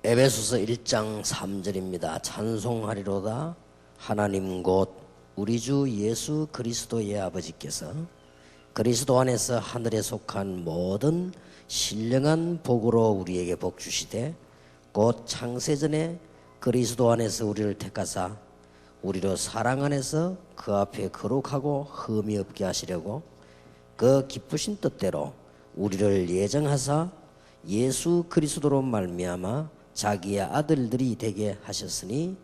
에베소서 1장 3절입니다. 찬송하리로다 하나님 곧 우리 주 예수 그리스도의 아버지께서 그리스도 안에서 하늘에 속한 모든 신령한 복으로 우리에게 복 주시되 곧 창세전에 그리스도 안에서 우리를 택하사 우리로 사랑 안에서 그 앞에 거룩하고 흠이 없게 하시려고 그 기쁘신 뜻대로 우리를 예정하사 예수 그리스도로 말미암아 자기의 아들들이 되게 하셨으니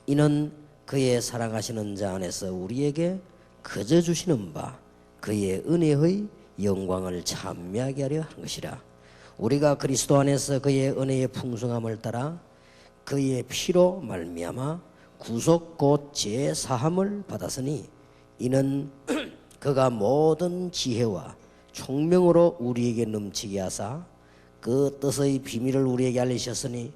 이는 그의 사랑하시는 자 안에서 우리에게 거저 주시는 바 그의 은혜의 영광을 찬미하게 하려 한 것이라. 우리가 그리스도 안에서 그의 은혜의 풍성함을 따라 그의 피로 말미암아 구속 곧 죄 사함을 받았으니 이는 그가 모든 지혜와 총명으로 우리에게 넘치게 하사 그 뜻의 비밀을 우리에게 알리셨으니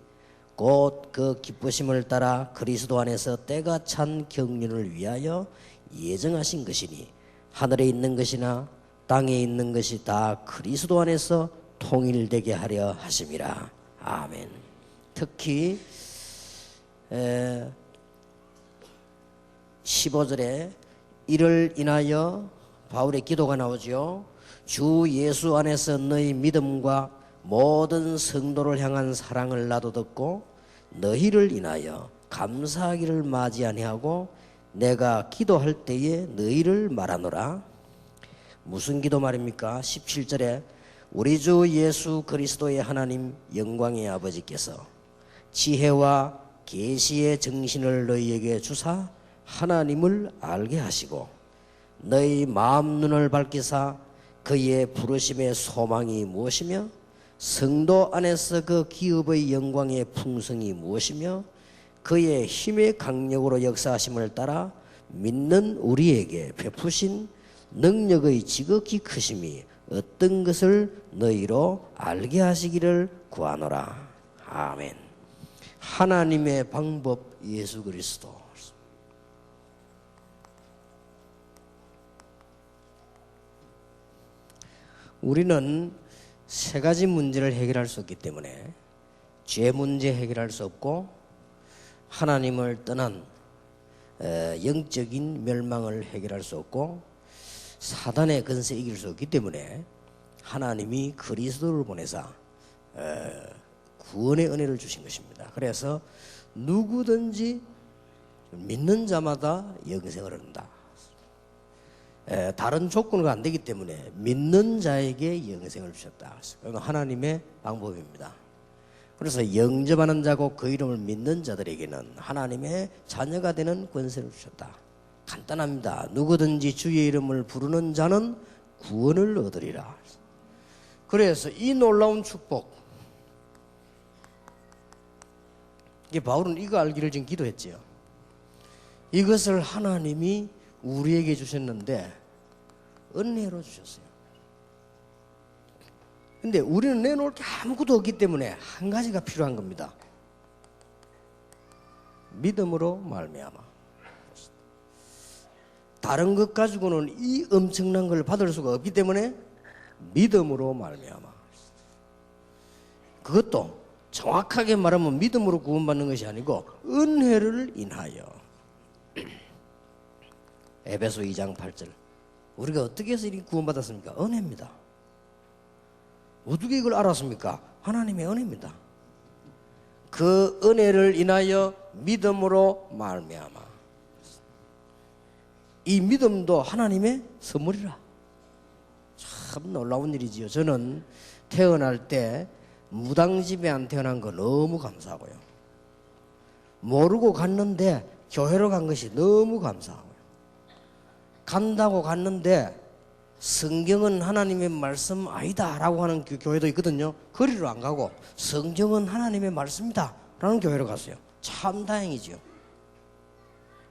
곧 그 기쁘심을 따라 그리스도 안에서 때가 찬 경륜을 위하여 예정하신 것이니 하늘에 있는 것이나 땅에 있는 것이 다 그리스도 안에서 통일되게 하려 하심이라. 아멘. 특히 15절에 이를 인하여 바울의 기도가 나오죠. 주 예수 안에서 너희 믿음과 모든 성도를 향한 사랑을 나도 듣고 너희를 인하여 감사하기를 마지 아니하고 내가 기도할 때에 너희를 말하노라. 무슨 기도 말입니까? 17절에 우리 주 예수 그리스도의 하나님 영광의 아버지께서 지혜와 계시의 정신을 너희에게 주사 하나님을 알게 하시고 너희 마음 눈을 밝히사 그의 부르심의 소망이 무엇이며 성도 안에서 그 기업의 영광의 풍성이 무엇이며 그의 힘의 강력으로 역사하심을 따라 믿는 우리에게 베푸신 능력의 지극히 크심이 어떤 것을 너희로 알게 하시기를 구하노라. 아멘. 하나님의 방법 예수 그리스도. 우리는 세 가지 문제를 해결할 수 없기 때문에 죄 문제 해결할 수 없고 하나님을 떠난 영적인 멸망을 해결할 수 없고 사단의 근세 이길 수 없기 때문에 하나님이 그리스도를 보내사 구원의 은혜를 주신 것입니다. 그래서 누구든지 믿는 자마다 영생을 얻는다. 다른 조건이 안 되기 때문에 믿는 자에게 영생을 주셨다. 그건 하나님의 방법입니다. 그래서 영접하는 자고 그 이름을 믿는 자들에게는 하나님의 자녀가 되는 권세를 주셨다. 간단합니다. 누구든지 주의 이름을 부르는 자는 구원을 얻으리라. 그래서 이 놀라운 축복, 바울은 이거 알기를 지금 기도했지요. 이것을 하나님이 우리에게 주셨는데 은혜로 주셨어요. 근데 우리는 내놓을 게 아무것도 없기 때문에 한 가지가 필요한 겁니다. 믿음으로 말미암아. 다른 것 가지고는 이 엄청난 걸 받을 수가 없기 때문에 믿음으로 말미암아. 그것도 정확하게 말하면 믿음으로 구원받는 것이 아니고 은혜를 인하여. 에베소 2장 8절. 우리가 어떻게 해서 이렇게 구원받았습니까? 은혜입니다. 어떻게 이걸 알았습니까? 하나님의 은혜입니다. 그 은혜를 인하여 믿음으로 말미암아. 이 믿음도 하나님의 선물이라. 참 놀라운 일이지요. 저는 태어날 때 무당집에 안 태어난 거 너무 감사하고요. 모르고 갔는데 교회로 간 것이 너무 감사하고요. 간다고 갔는데 성경은 하나님의 말씀 아니다 라고 하는 교회도 있거든요. 거리로 안 가고 성경은 하나님의 말씀이다 라는 교회로 갔어요. 참 다행이죠.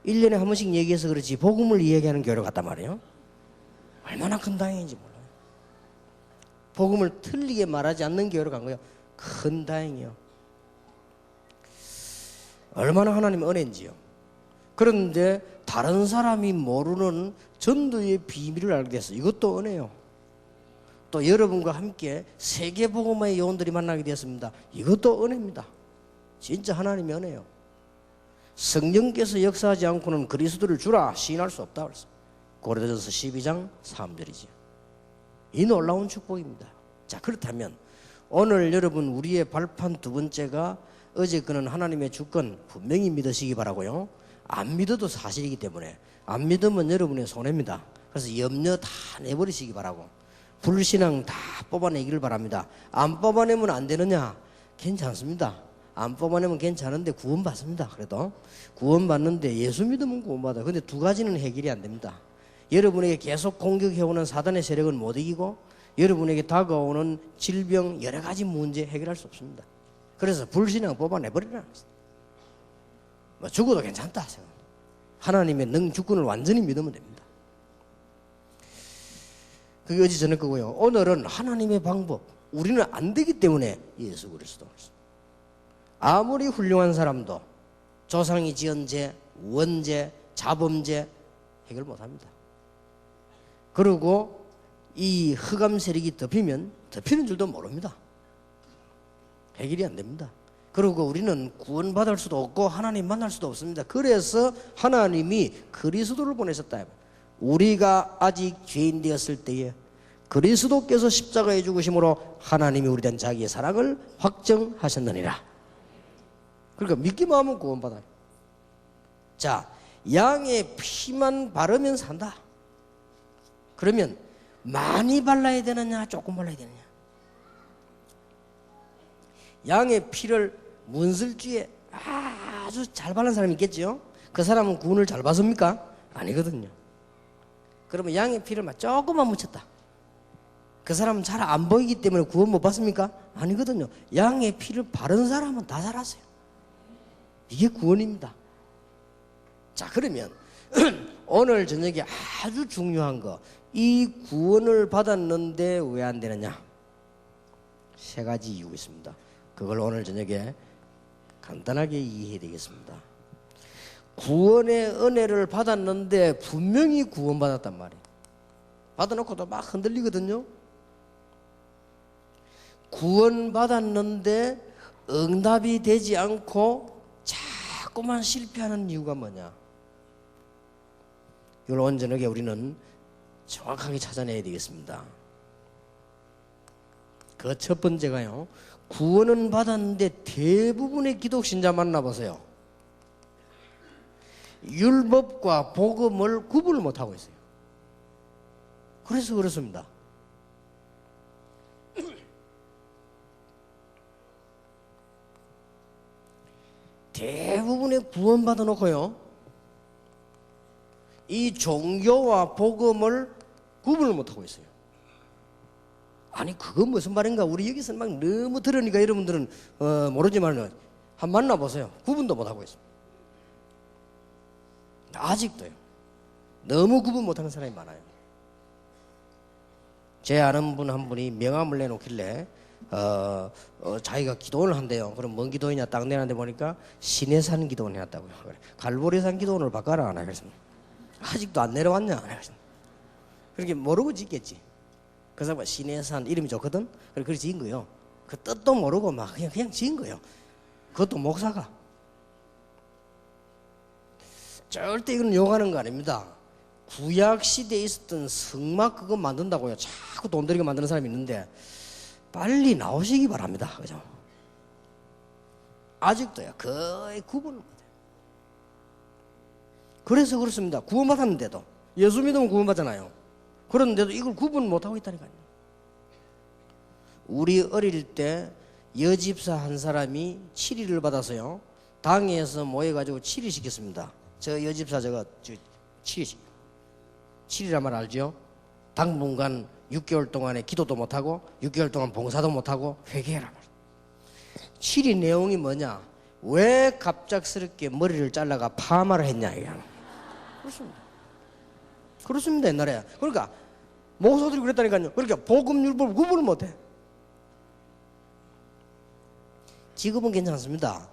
1년에 한 번씩 얘기해서 그렇지 복음을 이야기하는 교회로 갔단 말이에요. 얼마나 큰 다행인지 몰라요. 복음을 틀리게 말하지 않는 교회로 간 거예요. 큰 다행이요. 얼마나 하나님의 은혜인지요. 그런데 다른 사람이 모르는 전도의 비밀을 알게 됐어요. 이것도 은혜요. 또 여러분과 함께 세계복음화의 요원들이 만나게 되었습니다. 이것도 은혜입니다. 진짜 하나님의 은혜요. 성령께서 역사하지 않고는 그리스도를 주라 시인할 수 없다 그랬어. 고린도전서 12장 3절이지. 이 놀라운 축복입니다. 자, 그렇다면 오늘 여러분 우리의 발판 두 번째가 어제 그는 하나님의 주권 분명히 믿으시기 바라고요. 안 믿어도 사실이기 때문에 안 믿으면 여러분의 손해입니다. 그래서 염려 다 내버리시기 바라고 불신앙 다 뽑아내기를 바랍니다. 안 뽑아내면 안 되느냐? 괜찮습니다. 안 뽑아내면 괜찮은데 구원받습니다. 그래도 구원받는데 예수 믿으면 구원받아요. 근데 두 가지는 해결이 안 됩니다. 여러분에게 계속 공격해오는 사단의 세력은 못 이기고 여러분에게 다가오는 질병 여러 가지 문제 해결할 수 없습니다. 그래서 불신앙 뽑아내버리라. 뭐 죽어도 괜찮다. 하나님의 능주권을 완전히 믿으면 됩니다. 그게 어제 전에 거고요. 오늘은 하나님의 방법. 우리는 안 되기 때문에 예수 그리스도. 아무리 훌륭한 사람도 조상이 지은 죄, 원죄, 자범죄 해결 못합니다. 그리고 이 흑암 세력이 덮이면 덮이는 줄도 모릅니다. 해결이 안 됩니다. 그리고 우리는 구원받을 수도 없고 하나님 만날 수도 없습니다. 그래서 하나님이 그리스도를 보내셨다. 우리가 아직 죄인 되었을 때에 그리스도께서 십자가에 죽으심으로 하나님이 우리에 대한 자기의 사랑을 확정하셨느니라. 그러니까 믿기만 하면 구원받아요. 자, 양의 피만 바르면 산다. 그러면 많이 발라야 되느냐 조금 발라야 되느냐? 양의 피를 문설주에 아주 잘 바른 사람이 있겠죠. 그 사람은 구원을 잘 받습니까? 아니거든요. 그러면 양의 피를 막 조금만 묻혔다. 그 사람은 잘 안 보이기 때문에 구원 못 받습니까? 아니거든요. 양의 피를 바른 사람은 다 살았어요. 이게 구원입니다. 자, 그러면 오늘 저녁에 아주 중요한 거, 이 구원을 받았는데 왜 안 되느냐? 세 가지 이유가 있습니다. 그걸 오늘 저녁에 간단하게 이해해야 되겠습니다. 구원의 은혜를 받았는데 분명히 구원받았단 말이에요. 받아놓고도 막 흔들리거든요. 구원받았는데 응답이 되지 않고 자꾸만 실패하는 이유가 뭐냐? 이걸 오늘 저녁에 우리는 정확하게 찾아내야 되겠습니다. 그 첫 번째가요, 구원은 받았는데 대부분의 기독신자 만나보세요. 율법과 복음을 구분을 못하고 있어요. 그래서 그렇습니다. 대부분의 구원받아 놓고요, 이 종교와 복음을 구분을 못하고 있어요. 아니, 그건 무슨 말인가? 우리 여기서 막 너무 들으니까 여러분들은 모르지만 한 만나보세요. 구분도 못하고 있어요. 아직도요. 너무 구분 못하는 사람이 많아요. 제 아는 분 한 분이 명함을 내놓길래 자기가 기도원을 한대요. 그럼 뭔 기도원이냐 딱 내놨는데 보니까 신해산 기도원 해놨다고요. 그래, 갈보리산 기도원을 바꿔라. 그래서 아직도 안 내려왔냐? 그래서 그렇게 모르고 짓겠지. 그 사람은 신해산 이름이 좋거든. 그렇게 지은 거요. 그 뜻도 모르고 막 그냥 지은 거요. 그것도 목사가. 절대 이건 욕하는 거 아닙니다. 구약 시대에 있었던 성막 그거 만든다고요. 자꾸 돈 들이게 만드는 사람이 있는데 빨리 나오시기 바랍니다. 그죠? 아직도요. 거의 구분을 못해요. 그래서 그렇습니다. 구원받았는데도, 예수 믿으면 구원받잖아요. 그런데도 이걸 구분 못하고 있다니까요. 우리 어릴 때 여집사 한 사람이 치리를 받아서요, 당에서 모여가지고 치리 시켰습니다. 저 여집사 저거 치리란 말 알죠? 당분간 6개월 동안에 기도도 못하고 6개월 동안 봉사도 못하고 회개해라 말. 치리 내용이 뭐냐? 왜 갑작스럽게 머리를 잘라가 파마를 했냐 이게. 그렇습니다 옛날에. 그러니까 목사들이 그랬다니까요. 그러니까 복음 율법을 구분을 못해. 지금은 괜찮습니다.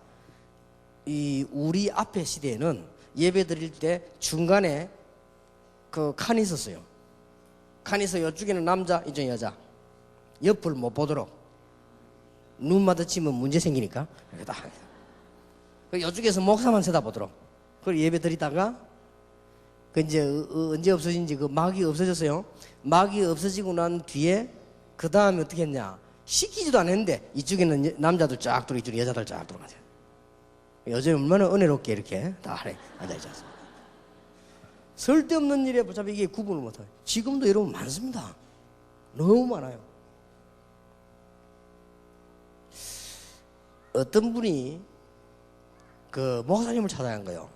이 우리 앞에 시대에는 예배 드릴 때 중간에 그 칸이 있었어요. 칸이 있어. 이쪽에는 남자, 이쪽에 여자. 옆을 못 보도록. 눈 마주치면 문제 생기니까. 이쪽에서 목사만 쳐다보도록. 그걸 예배 드리다가 그 이제 언제 없어진지 그 막이 없어졌어요. 막이 없어지고 난 뒤에 그 다음에 어떻게 했냐? 시키지도 않았는데 이쪽에는 남자들 쫙 들어, 이쪽에 여자들 쫙 들어가세요. 요즘 얼마나 은혜롭게 이렇게 다 앉아있지 않습니까? 쓸데없는 일에 어차피 이게 구분을 못해요. 지금도 여러분 많습니다. 너무 많아요. 어떤 분이 그 목사님을 찾아간 거예요.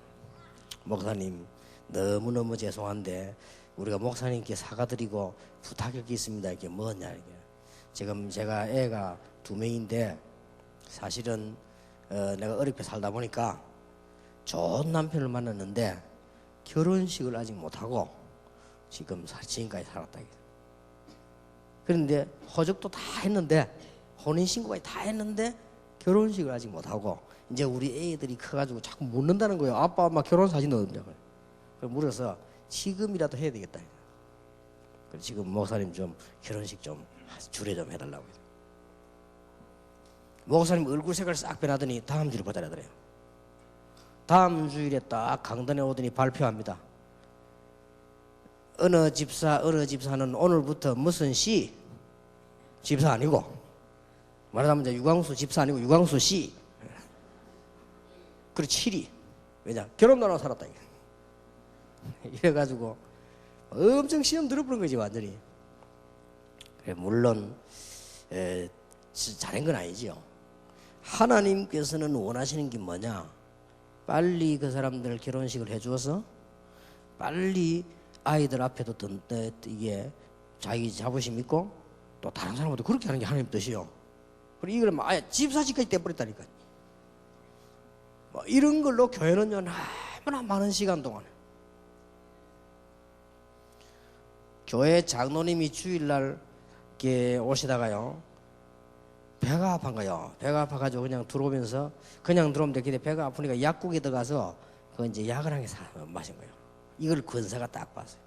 목사님, 너무너무 죄송한데 우리가 목사님께 사과드리고 부탁할 게 있습니다. 이게 뭐냐 이게. 지금 제가 애가 2명인데 사실은 내가 어렵게 살다 보니까 좋은 남편을 만났는데 결혼식을 아직 못하고 지금까지 살았다. 그런데 호적도 다 했는데 혼인신고까지 다 했는데 결혼식을 아직 못하고 이제 우리 애들이 커가지고 자꾸 묻는다는 거예요. 아빠 엄마 결혼 사진 넣었냐고. 그래서 물어서 지금이라도 해야 되겠다. 그래서 지금 목사님 좀 결혼식 좀 주례 좀 해달라고. 목사님 얼굴 색깔 싹 변하더니 다음 주를 보자라더래요. 다음 주일에 딱 강단에 오더니 발표합니다. 어느 집사는 오늘부터 무슨 씨 집사 아니고 말하자면 이제 유광수 집사 아니고 유광수 씨. 그리고 7위. 왜냐? 결혼도 안 하고 살았다. 이래가지고 엄청 시험 들어보는 거지 완전히. 물론 잘한 건 아니지요. 하나님께서는 원하시는 게 뭐냐? 빨리 그 사람들 결혼식을 해주어서 빨리 아이들 앞에도 이게 자기 자부심 있고 또 다른 사람도 그렇게 하는 게 하나님 뜻이요. 그리고 이걸 막 아예 집사직까지 떼버렸다니까. 뭐 이런 걸로 교회는요 너무나 많은 시간 동안 교회 장로님이 주일날 이렇게 오시다가요 배가 아픈 거요. 배가 아파가지고 그냥 들어오면서 그냥 들어오면 되는데 배가 아프니까 약국에 들어가서 그 이제 약을 한 개 마신 거예요. 이걸 권사가 딱 봤어요.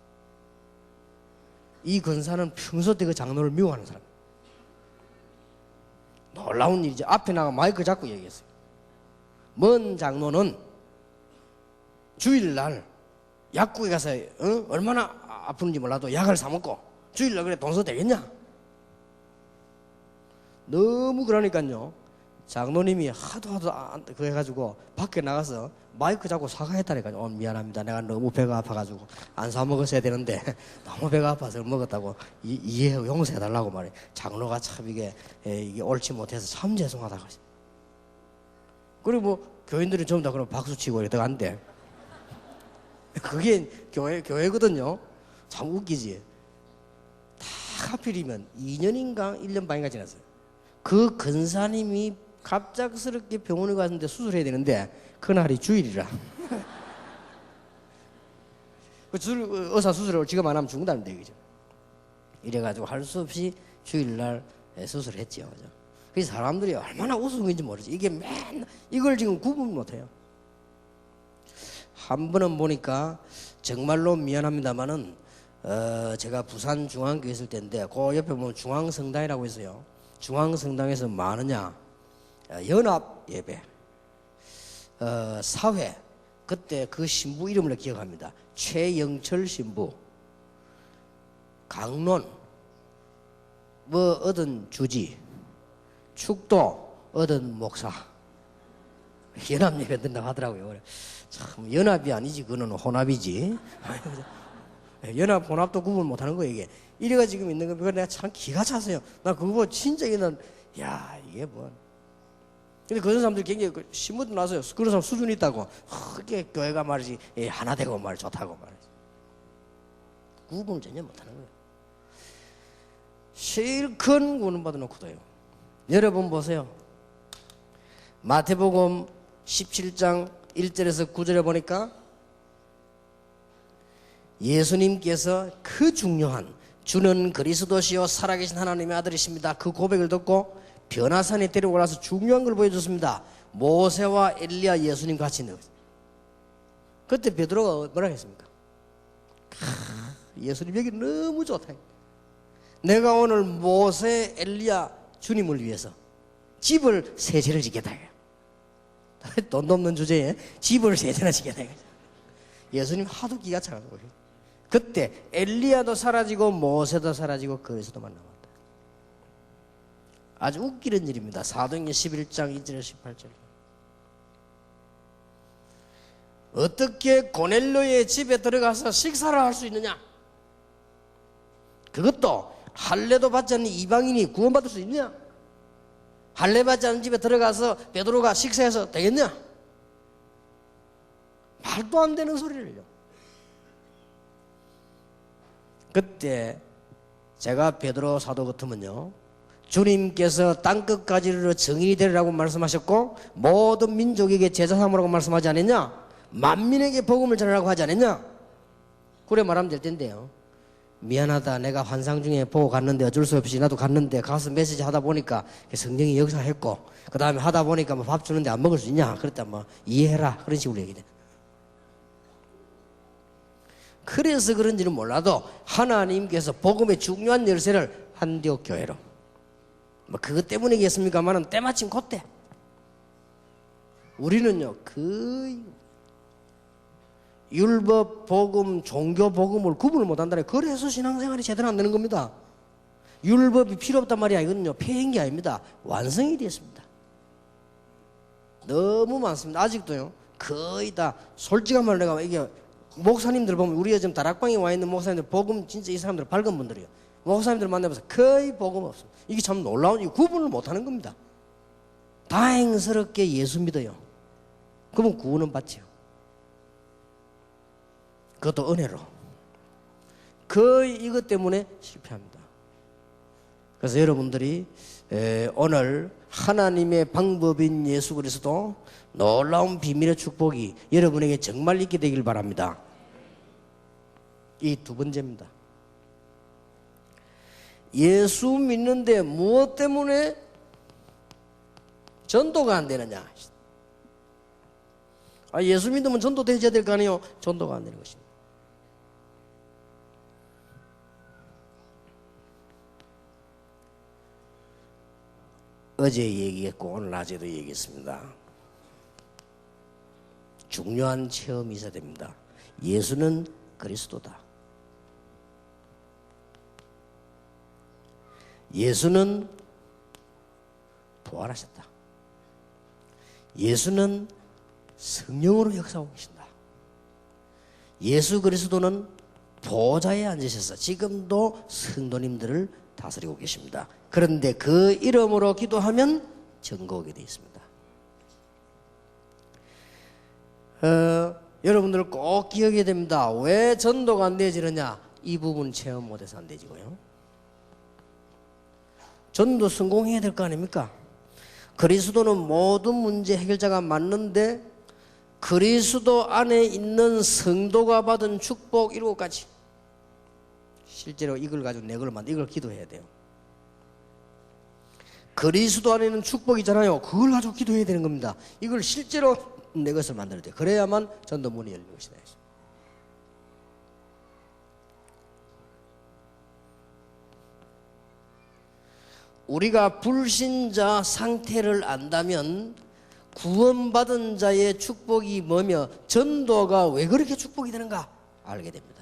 이 권사는 평소 때 그 장로를 미워하는 사람. 놀라운 일이죠. 앞에 나가 마이크 잡고 얘기했어요. 먼 장로는 주일날 약국에 가서 얼마나 아픈지 몰라도 약을 사 먹고 주일날 그래 돈 써도 되겠냐? 너무 그러니까요. 장로님이 하도 그거 해가지고 밖에 나가서 마이크 잡고 사과했다니까요. 미안합니다. 내가 너무 배가 아파가지고 안 사 먹었어야 되는데 너무 배가 아파서 먹었다고 이해하고 용서해달라고 말해. 장로가 참 이게 옳지 못해서 참 죄송하다고. 그리고 뭐 교인들이 전부 다 그럼 박수 치고 이러다가 안 돼. 그게 교회거든요. 참 웃기지. 다 하필이면 2년인가 1년 반인가 지났어요. 그 근사님이 갑작스럽게 병원에 갔는데 수술해야 되는데 그날이 주일이라. 의사 수술을 지금 안 하면 죽는다는 얘기죠. 이래가지고 할 수 없이 주일날 수술을 했죠. 그래서 사람들이 얼마나 우스운지 모르지. 이게 맨날 이걸 지금 구분 못해요. 한 번은 보니까 정말로 미안합니다만은 제가 부산 중앙교회 있을 때인데 그 옆에 보면 중앙성당이라고 있어요. 중앙성당에서 뭐 하느냐? 연합 예배, 사회. 그때 그 신부 이름을 기억합니다. 최영철 신부. 강론 뭐 얻은 주지, 축도 얻은 목사. 연합 예배 든다고 하더라고요. 참 연합이 아니지 그거는 혼합이지. 연합 혼합도 구분 못하는 거예요 이게. 이래가 지금 있는 거 그거 내가 참 기가 찼어요. 나 그거 진짜 이는 야 이게 뭐. 근데 그런 사람들 굉장히 신문도 나서요. 그런 사람 수준이 있다고. 그게 교회가 말이지 하나 되고 말 좋다고 말이지. 구분을 전혀 못하는 거예요. 제일 큰 구원 받아놓고도요. 여러분 보세요. 마태복음 17장 1절에서 9절에 보니까 예수님께서 그 중요한 주는 그리스도시요 살아계신 하나님의 아들이십니다. 그 고백을 듣고 변화산에 데리고 가서 중요한 걸 보여줬습니다. 모세와 엘리야 예수님 같이 있는 거죠. 그때 베드로가 뭐라 했습니까? 예수님 여기 너무 좋다. 내가 오늘 모세 엘리야 주님을 위해서 집을 세 채를 짓겠다. 돈도 없는 주제에 집을 3채나 지게 돼. 예수님 하도 기가 차가지고. 그때 엘리야도 사라지고 모세도 사라지고 그리스도만 남았다. 아주 웃기는 일입니다. 사도행전 11장 2절 18절. 어떻게 고넬료의 집에 들어가서 식사를 할 수 있느냐? 그것도 할례도 받지 않는 이방인이 구원받을 수 있느냐? 할례 받지 않는 집에 들어가서 베드로가 식사해서 되겠냐? 말도 안 되는 소리를요. 그때 제가 베드로 사도 같으면요, 주님께서 땅끝까지 이르러 증인이 되리라고 말씀하셨고 모든 민족에게 제자 삼으라고 말씀하지 않았냐? 만민에게 복음을 전하라고 하지 않았냐? 그래 말하면 될 텐데요, 미안하다, 내가 환상 중에 보고 갔는데 어쩔 수 없이 나도 갔는데 가서 메시지 하다 보니까 성령이 역사했고 그 다음에 하다 보니까 뭐 밥 주는데 안 먹을 수 있냐? 그랬다 뭐 이해해라, 그런 식으로 얘기돼. 그래서 그런지는 몰라도 하나님께서 복음의 중요한 열쇠를 한디옥 교회로, 뭐 그것 때문이겠습니까만은 때마침 그때 우리는요 거의 율법 복음, 종교 복음을 구분을 못한다네. 그래서 신앙생활이 제대로 안 되는 겁니다. 율법이 필요 없단 말이야. 이거는요 폐인 게 아닙니다. 완성이 되었습니다. 너무 많습니다. 아직도요 거의 다 솔직한 말로 내가 이게 목사님들 보면, 우리가 지금 다락방에 와 있는 목사님들 복음 진짜 이 사람들 밝은 분들이에요. 목사님들 만나면서 거의 복음 없습니다. 이게 참 놀라운, 이 구분을 못하는 겁니다. 다행스럽게 예수 믿어요. 그러면 구원은 받죠. 그것도 은혜로. 거의 이것 때문에 실패합니다. 그래서 여러분들이 오늘 하나님의 방법인 예수 그리스도 놀라운 비밀의 축복이 여러분에게 정말 있게 되길 바랍니다. 이 두 번째입니다. 예수 믿는데 무엇 때문에 전도가 안 되느냐? 예수 믿으면 전도 되셔야 될 거 아니에요? 전도가 안 되는 것입니다. 어제 얘기했고 오늘 낮에도 얘기했습니다. 중요한 체험이 있어야 됩니다. 예수는 그리스도다. 예수는 부활하셨다. 예수는 성령으로 역사하고 계신다. 예수 그리스도는 보좌에 앉으셔서 지금도 성도님들을 다스리고 계십니다. 그런데 그 이름으로 기도하면 전거 오게 되어 있습니다. 여러분들 꼭 기억해야 됩니다. 왜 전도가 안 되지느냐? 이 부분 체험 못해서 안 되지고요. 전도 성공해야 될 거 아닙니까? 그리스도는 모든 문제 해결자가 맞는데 그리스도 안에 있는 성도가 받은 축복 7가지, 실제로 이걸 가지고 이걸 기도해야 돼요. 그리스도 안에 있는 축복이잖아요. 그걸 가지고 기도해야 되는 겁니다. 이걸 실제로 내 것을 만들어야 돼요. 그래야만 전도 문이 열리는 것이다. 우리가 불신자 상태를 안다면 구원받은 자의 축복이 뭐며 전도가 왜 그렇게 축복이 되는가 알게 됩니다.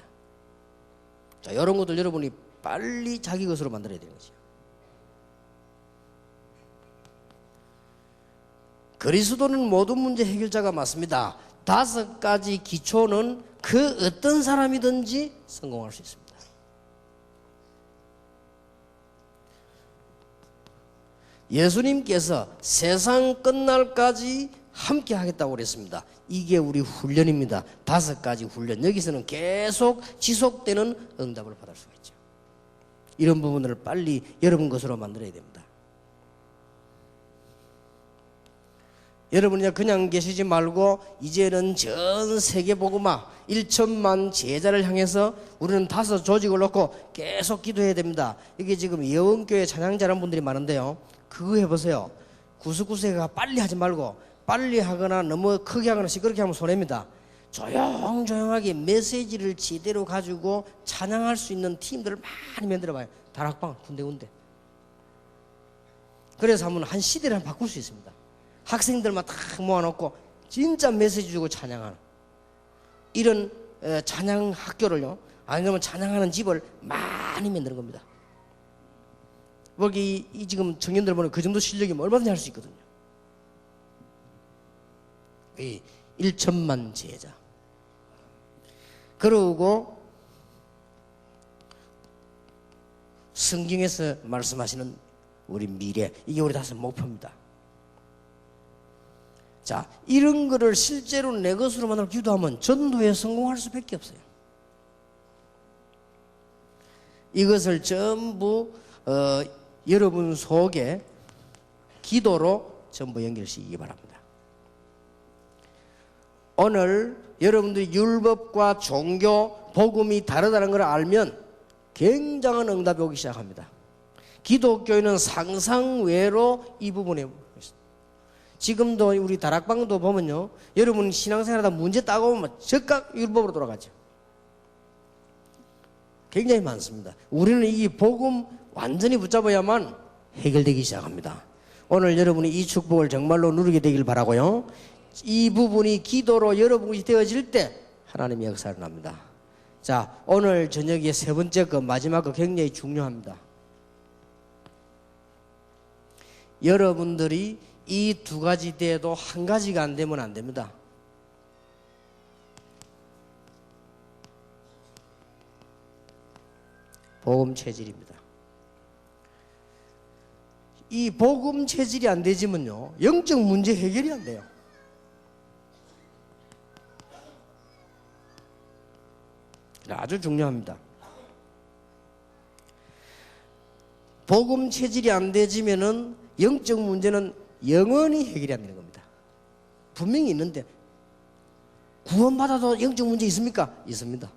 자, 이런 것들 여러분이 빨리 자기 것으로 만들어야 되는 거죠. 그리스도는 모든 문제 해결자가 맞습니다. 5가지 기초는 그 어떤 사람이든지 성공할 수 있습니다. 예수님께서 세상 끝날까지 함께 하겠다고 그랬습니다. 이게 우리 훈련입니다. 5가지 훈련. 여기서는 계속 지속되는 응답을 받을 수가 있죠. 이런 부분을 빨리 여러분 것으로 만들어야 됩니다. 여러분이 그냥 계시지 말고 이제는 전 세계 복음화 1천만 제자를 향해서 우리는 5 조직을 놓고 계속 기도해야 됩니다. 이게 지금 예원교회 찬양자라는 분들이 많은데요, 그거 해보세요. 구석구석가 빨리 하지 말고, 빨리 하거나 너무 크게 하거나 시끄럽게 하면 손해입니다. 조용조용하게 메시지를 제대로 가지고 찬양할 수 있는 팀들을 많이 만들어봐요. 다락방 군데군데. 그래서 한번 한 시대를 바꿀 수 있습니다. 학생들만 다 모아놓고 진짜 메시지 주고 찬양하는 이런 찬양 학교를요, 안 그러면 찬양하는 집을 많이 만드는 겁니다. 여기 이 지금 청년들 보면 그 정도 실력이면 얼마든지 할 수 있거든요. 이 1천만 제자. 그러고 성경에서 말씀하시는 우리 미래, 이게 우리 다섯 목표입니다. 자, 이런 거를 실제로 내 것으로 만들 기도하면 전도에 성공할 수밖에 없어요. 이것을 전부 여러분 속에 기도로 전부 연결시키기 바랍니다. 오늘 여러분들이 율법과 종교, 복음이 다르다는 걸 알면 굉장한 응답이 오기 시작합니다. 기독교인은 상상 외로 이 부분에 지금도 우리 다락방도 보면요, 여러분 신앙생활하다 문제 따고 보면 즉각 율법으로 돌아가죠. 굉장히 많습니다. 우리는 이 복음 완전히 붙잡아야만 해결되기 시작합니다. 오늘 여러분이 이 축복을 정말로 누리게 되길 바라고요. 이 부분이 기도로 여러분이 되어질 때 하나님의 역사를 납니다. 자, 오늘 저녁에 세 번째 거, 마지막 거 굉장히 중요합니다. 여러분들이 이 두 가지 돼도 한 가지가 안 되면 안 됩니다. 복음 체질입니다. 이 복음 체질이 안 되지만요, 영적 문제 해결이 안 돼요. 아주 중요합니다. 복음 체질이 안 되지면은 영적 문제는 영원히 해결이 안 되는 겁니다. 분명히 있는데 구원받아도 영적 문제 있습니까? 있습니다.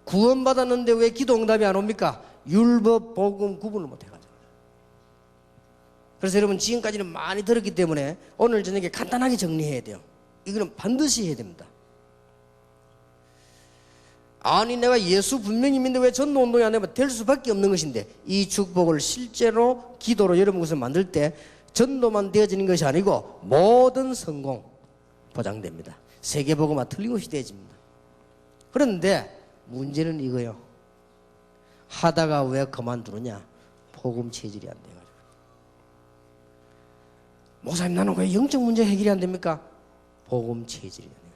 구원받았는데 왜 기도 응답이 안 옵니까? 율법, 복음 구분을 못 해가지고. 그래서 여러분 지금까지는 많이 들었기 때문에 오늘 저녁에 간단하게 정리해야 돼요. 이거는 반드시 해야 됩니다. 아니 내가 예수 분명히 믿는데 왜 전도운동이 안 되면 될 수밖에 없는 것인데, 이 축복을 실제로 기도로 여러분 것을 만들 때 전도만 되어지는 것이 아니고 모든 성공 보장됩니다. 세계복음화 틀림없이 되어집니다. 그런데 문제는 이거요, 하다가 왜 그만두느냐? 복음 체질이 안 돼가지고. 목사님 나는 왜 영적 문제 해결이 안 됩니까? 복음 체질이 안 되고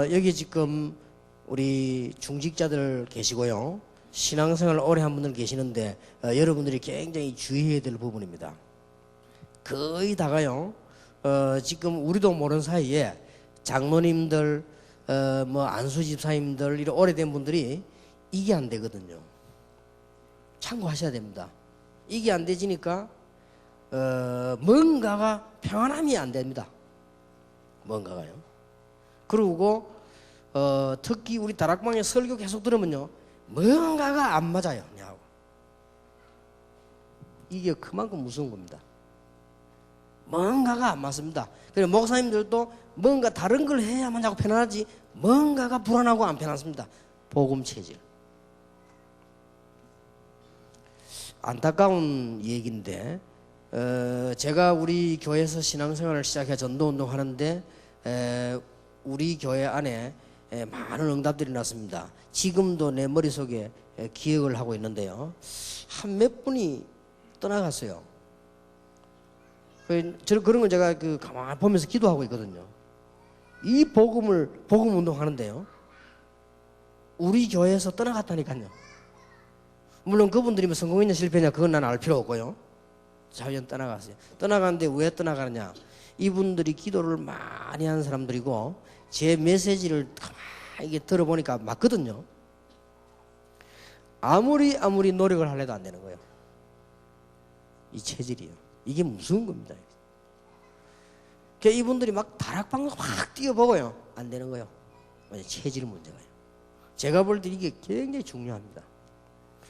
있어요. 여기 지금 우리 중직자들 계시고요, 신앙생활 오래 한 분들 계시는데 여러분들이 굉장히 주의해야 될 부분입니다. 거의 다가요, 지금 우리도 모르는 사이에 장로님들, 뭐 안수집사님들, 이런 오래된 분들이 이게 안 되거든요. 참고하셔야 됩니다. 이게 안 되지니까 뭔가가 평안함이 안 됩니다. 뭔가가요. 그리고 특히 우리 다락방에 설교 계속 들으면요, 뭔가가 안 맞아요. 이게 그만큼 무서운 겁니다. 뭔가가 안 맞습니다. 그래서 목사님들도 뭔가 다른 걸 해야만 자꾸 편안하지, 뭔가가 불안하고 안 편안습니다. 복음 체질. 안타까운 얘기인데, 제가 우리 교회에서 신앙생활을 시작해 전도운동 하는데 우리 교회 안에 많은 응답들이 났습니다. 지금도 내 머릿속에 기억을 하고 있는데요, 한 몇 분이 떠나갔어요. 그런 걸 제가 가만히 보면서 기도하고 있거든요. 이 복음 운동 하는데요, 우리 교회에서 떠나갔다니까요. 물론 그분들이 뭐 성공했냐 실패했냐 그건 난 알 필요 없고요. 자연 떠나갔어요. 떠나갔는데 왜 떠나가느냐? 이분들이 기도를 많이 하는 사람들이고 제 메시지를 가만히 이게 들어보니까 맞거든요. 아무리 노력을 하려도 안 되는 거예요. 이 체질이요. 이게 무서운 겁니다. 그러니까 이분들이 막 다락방을 확 뛰어보고요, 안 되는 거예요. 체질 문제가요. 제가 볼 때 이게 굉장히 중요합니다.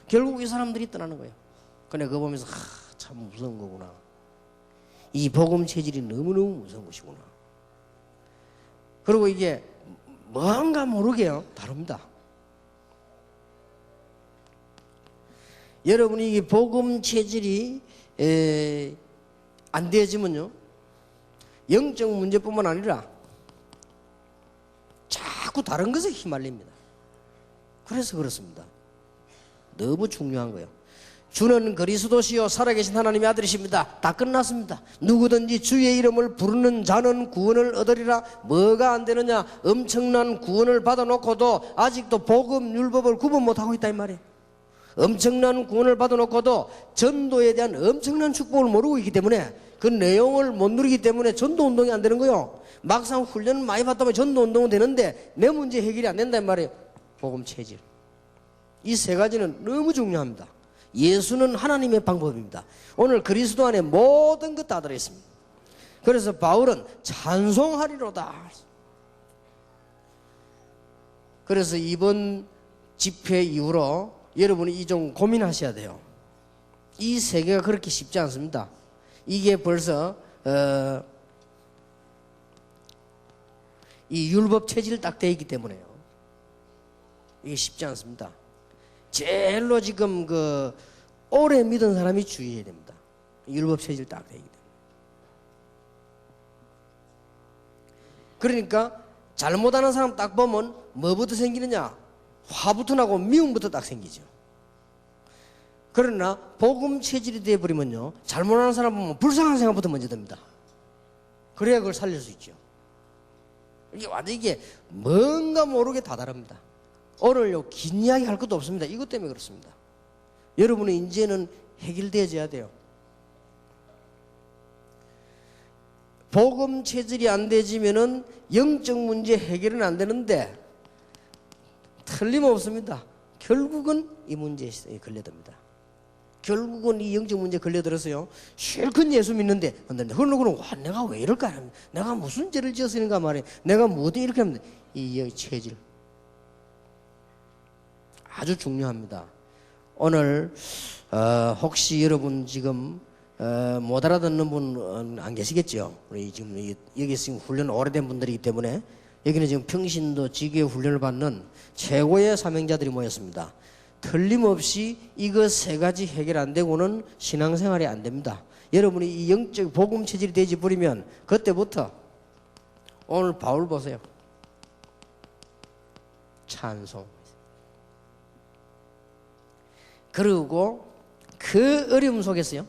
결국 이 사람들이 떠나는 거예요. 근데 그거 보면서 참 무서운 거구나. 이 복음 체질이 너무너무 무서운 것이구나. 그리고 이게 뭔가 모르게요, 다릅니다. 여러분이 이 복음 체질이 안 되어지면요, 영적 문제뿐만 아니라 자꾸 다른 것에 휘말립니다. 그래서 그렇습니다. 너무 중요한 거예요. 주는 그리스도시요 살아계신 하나님의 아들이십니다. 다 끝났습니다. 누구든지 주의 이름을 부르는 자는 구원을 얻으리라. 뭐가 안 되느냐? 엄청난 구원을 받아놓고도 아직도 복음, 율법을 구분 못하고 있다 이 말이에요. 엄청난 구원을 받아놓고도 전도에 대한 엄청난 축복을 모르고 있기 때문에 그 내용을 못 누리기 때문에 전도운동이 안 되는 거예요. 막상 훈련을 많이 받다 보면 전도운동은 되는데 내 문제 해결이 안 된다 이 말이에요. 복음 체질. 이 세 가지는 너무 중요합니다. 예수는 하나님의 방법입니다. 오늘 그리스도 안에 모든 것 다 들어있습니다. 그래서 바울은 찬송하리로다. 그래서 이번 집회 이후로 여러분이 이 좀 고민하셔야 돼요. 이 세계가 그렇게 쉽지 않습니다. 이게 벌써 이 율법 체질 딱 돼 있기 때문에요. 이게 쉽지 않습니다. 제일로 지금 오래 믿은 사람이 주의해야 됩니다. 율법 체질 딱 되기 때문에. 그러니까 잘못하는 사람 딱 보면 뭐부터 생기느냐? 화부터 나고 미움부터 딱 생기죠. 그러나 복음 체질이 되어버리면요, 잘못하는 사람 보면 불쌍한 생각부터 먼저 듭니다. 그래야 그걸 살릴 수 있죠. 이게 완전 이게 뭔가 모르게 다 다릅니다. 오늘요 긴 이야기 할 것도 없습니다. 이것 때문에 그렇습니다. 여러분은 이제는 해결되어져야 돼요. 복음 체질이 안 되지면은 영적 문제 해결은 안 되는데 틀림없습니다. 결국은 이 문제에 걸려듭니다. 결국은 이 영적 문제에 걸려들어서요, 실컷 예수 믿는데 그러고는 와 내가 왜 이럴까? 내가 무슨 죄를 지었으니까 말이야. 내가 뭐든 이렇게 하면 이 체질 아주 중요합니다. 오늘 혹시 여러분 지금 못 알아듣는 분 안 계시겠죠? 우리 지금 여기 지금 훈련 오래된 분들이기 때문에 여기는 지금 평신도 지교회 훈련을 받는 최고의 사명자들이 모였습니다. 틀림없이 이거 세 가지 해결 안 되고는 신앙생활이 안 됩니다. 여러분이 이 영적 복음 체질이 되지 버리면 그때부터 오늘 바울 보세요. 찬송. 그리고 그 어려움 속에서요,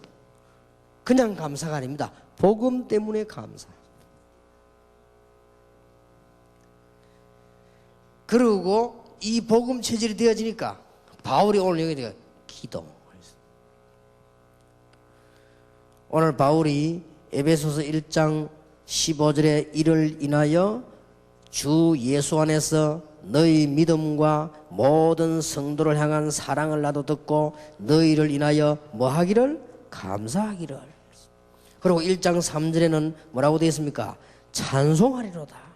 그냥 감사가 아닙니다. 복음 때문에 감사. 그리고 이 복음 체질이 되어지니까 바울이 오늘 여기다가 기도. 오늘 바울이 에베소서 1장 15절에 이를 인하여 주 예수 안에서 너희 믿음과 모든 성도를 향한 사랑을 나도 듣고 너희를 인하여 뭐 하기를? 감사하기를. 그리고 1장 3절에는 뭐라고 되어 있습니까? 찬송하리로다.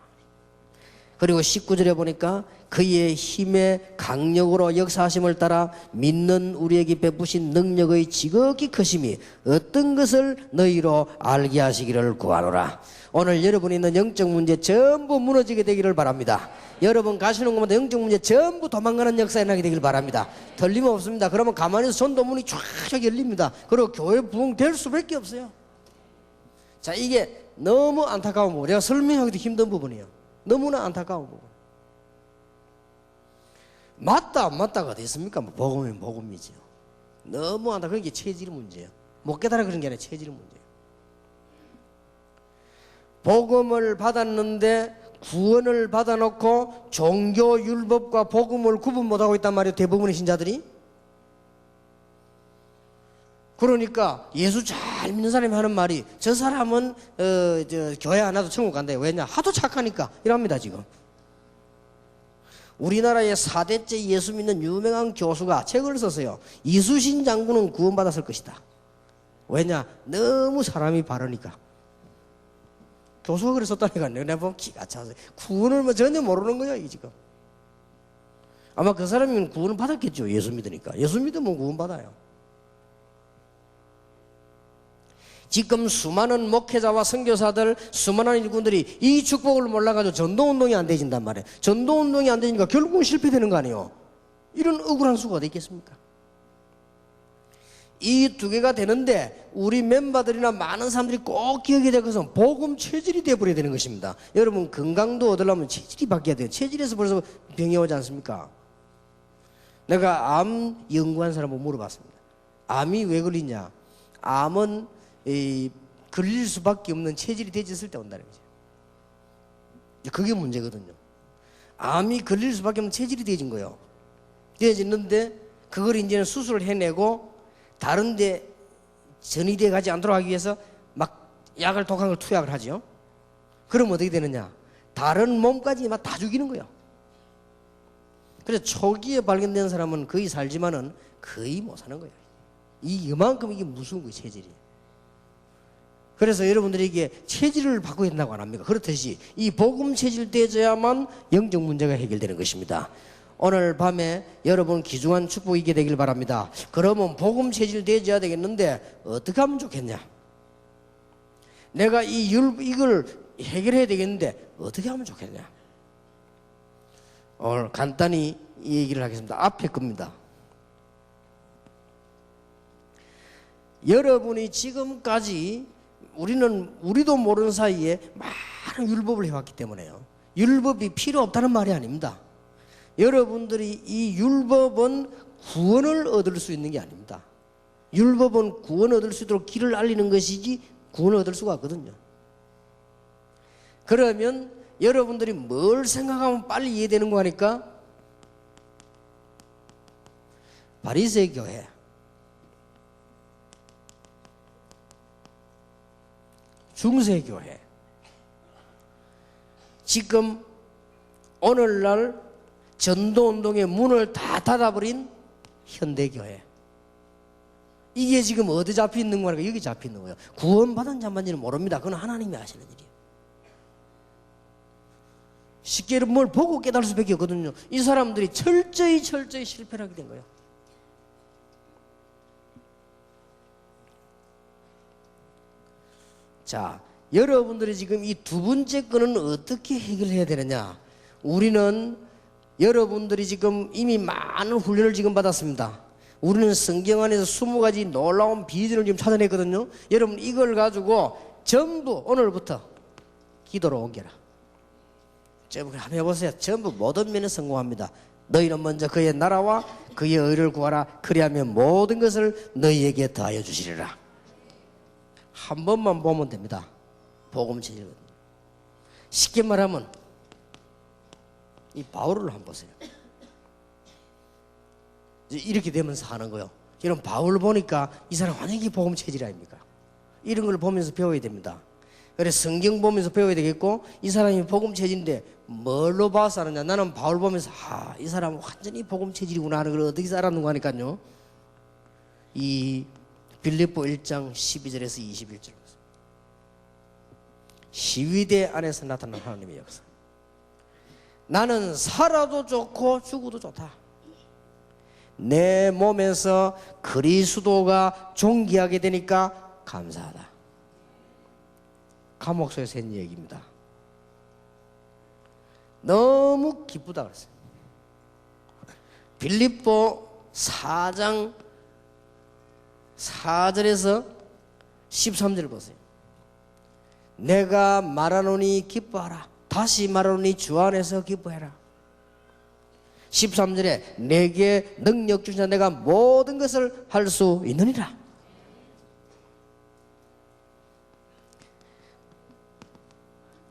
그리고 19절에 보니까 그의 힘의 강력으로 역사하심을 따라 믿는 우리에게 베푸신 능력의 지극히 크심이 어떤 것을 너희로 알게 하시기를 구하노라. 오늘 여러분이 있는 영적 문제 전부 무너지게 되기를 바랍니다. 여러분 가시는 곳마다 영적 문제 전부 도망가는 역사에 나게 되기를 바랍니다. 틀림없습니다. 그러면 가만히 있어 전도문이 쫙 열립니다. 그리고 교회 부흥될 수밖에 없어요. 자, 이게 너무 안타까운 부분, 제가 설명하기도 힘든 부분이에요. 너무나 안타까운 부분. 맞다 안 맞다가 어디 있습니까? 뭐 복음이면 복음이지요. 너무 안타까운 게 체질 문제예요. 못 깨달아 그런 게 아니라 체질 문제예요. 복음을 받았는데 구원을 받아놓고 종교 율법과 복음을 구분 못하고 있단 말이에요. 대부분의 신자들이. 그러니까 예수 잘 믿는 사람이 하는 말이 저 사람은 교회 안 와도 천국 간다. 왜냐? 하도 착하니까 이럽니다 지금. 우리나라의 4대째 예수 믿는 유명한 교수가 책을 썼어요. 이수신 장군은 구원받았을 것이다. 왜냐? 너무 사람이 바르니까. 교수가 그래 썼다니까. 내가 보면 기가 차서 구원을 뭐 전혀 모르는 거야 이 지금. 아마 그 사람이면 구원을 받았겠죠. 예수 믿으니까. 예수 믿으면 구원받아요. 지금 수많은 목회자와 선교사들, 수많은 일꾼들이 이 축복을 몰라가지고 전도운동이 안 되진단 말이에요. 전도운동이 안 되니까 결국은 실패되는 거 아니에요. 이런 억울한 수가 어디 있겠습니까? 이 두 개가 되는데 우리 멤버들이나 많은 사람들이 꼭 기억해야 될 것은 복음 체질이 되어버려야 되는 것입니다. 여러분 건강도 얻으려면 체질이 바뀌어야 돼요. 체질에서 벌써 병이 오지 않습니까? 내가 암 연구한 사람을 물어봤습니다. 암이 왜 걸리냐? 암은 걸릴 수밖에 없는 체질이 되졌을 때 온다는 거죠. 그게 문제거든요. 암이 걸릴 수밖에 없는 체질이 되어진 거예요. 되어졌는데 그걸 이제는 수술을 해내고 다른 데 전이돼 가지 않도록 하기 위해서 막 약을 독한 걸 투약을 하죠. 그럼 어떻게 되느냐? 다른 몸까지 막 다 죽이는 거예요. 그래서 초기에 발견된 사람은 거의 살지만은 거의 못 사는 거예요. 이만큼 이게 무서운 거예요, 체질이. 그래서 여러분들이 이게 체질을 바꿔야 된다고 안 합니까? 그렇듯이 이 복음 체질 되어야만 영적 문제가 해결되는 것입니다. 오늘 밤에 여러분 귀중한 축복이 있게 되길 바랍니다. 그러면 복음 체질 되어야 되겠는데 어떻게 하면 좋겠냐? 내가 이걸 해결해야 되겠는데 어떻게 하면 좋겠냐? 오늘 간단히 이 얘기를 하겠습니다. 앞에 겁니다. 여러분이 지금까지 우리도 모르는 사이에 많은 율법을 해왔기 때문에요. 율법이 필요 없다는 말이 아닙니다. 여러분들이 이 율법은 구원을 얻을 수 있는 게 아닙니다. 율법은 구원을 얻을 수 있도록 길을 알리는 것이지 구원을 얻을 수가 없거든요. 그러면 여러분들이 뭘 생각하면 빨리 이해되는 거 하니까 바리새인 교회, 중세교회, 지금 오늘날 전도운동의 문을 다 닫아버린 현대교회, 이게 지금 어디 잡혀 있는 거니까 여기 잡혀 있는 거예요. 구원받은 자만지는 모릅니다. 그건 하나님이 아시는 일이에요. 쉽게 뭘 보고 깨달을 수밖에 없거든요. 이 사람들이 철저히 실패를 하게 된 거예요. 자, 여러분들이 지금 이 두 번째 거는 어떻게 해결해야 되느냐? 우리는 여러분들이 지금 이미 많은 훈련을 지금 받았습니다. 우리는 성경 안에서 20가지 놀라운 비전을 지금 찾아냈거든요. 여러분 이걸 가지고 전부 오늘부터 기도로 옮겨라. 전부 한번 해보세요. 전부 모든 면에 성공합니다. 너희는 먼저 그의 나라와 그의 의를 구하라. 그리하면 모든 것을 너희에게 더하여 주시리라. 한 번만 보면 됩니다. 복음 체질거든요. 쉽게 말하면 이 바울을 한번 보세요. 이렇게 되면서 하는 거예요. 여러분 바울 보니까 이 사람 완전히 복음 체질 아닙니까? 이런 걸 보면서 배워야 됩니다. 그래서 성경 보면서 배워야 되겠고, 이 사람이 복음 체질인데 뭘로 봐서 하느냐? 나는 바울 보면서 이 사람은 완전히 복음 체질이구나 하는 걸 어떻게 알았는가 하니까요, 이 빌립보 1장 12절에서 21절, 시위대 안에서 나타난 하나님의 역사. 나는 살아도 좋고 죽어도 좋다. 내 몸에서 그리스도가 존귀하게 되니까 감사하다. 감옥소에서 했는 얘기입니다. 너무 기쁘다 그랬어요. 빌립보 4장 4절에서 13절 보세요. 내가 말하노니 기뻐하라. 다시 말하노니 주 안에서 기뻐해라. 13절에 내게 능력 주시나 내가 모든 것을 할 수 있느니라.